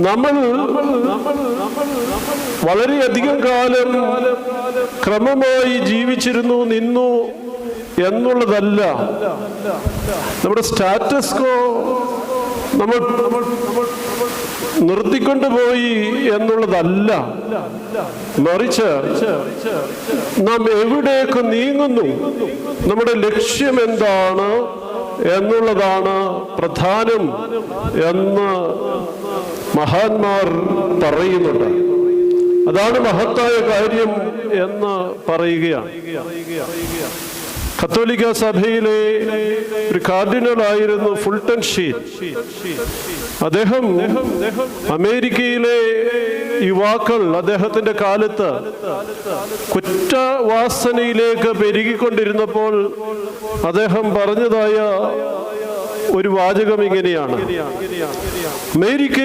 നമ്മൾ വളരെയധികം കാലം ക്രമമായി ജീവിച്ചിരുന്നു നിന്നു എന്നുള്ളതല്ല. നമ്മുടെ സ്റ്റാറ്റസ് കോ നമ്മൾ നിർത്തിക്കൊണ്ടുപോയി എന്നുള്ളതല്ല, മറിച്ച് നാം എവിടേക്ക് നീങ്ങുന്നു, നമ്മുടെ ലക്ഷ്യം എന്താണ് എന്നുള്ളതാണ് പ്രധാനം എന്ന് മഹാന്മാർ പറയുന്നുണ്ട്. അതാണ് മഹത്തായ കാര്യം എന്ന് പറയുകയാണ്. കത്തോലിക്ക സഭയിലെ ഒരു കാർഡിനലായിരുന്നു ഫുൾട്ടൺ ഷീൻ. അദ്ദേഹം അമേരിക്കയിലെ യുവാക്കൾ അദ്ദേഹത്തിന്റെ കാലത്ത് കുറ്റവാസനയിലേക്ക് പെരുകിക്കൊണ്ടിരുന്നപ്പോൾ അദ്ദേഹം പറഞ്ഞതായ ഒരു വാചകം ഇങ്ങനെയാണ്: അമേരിക്ക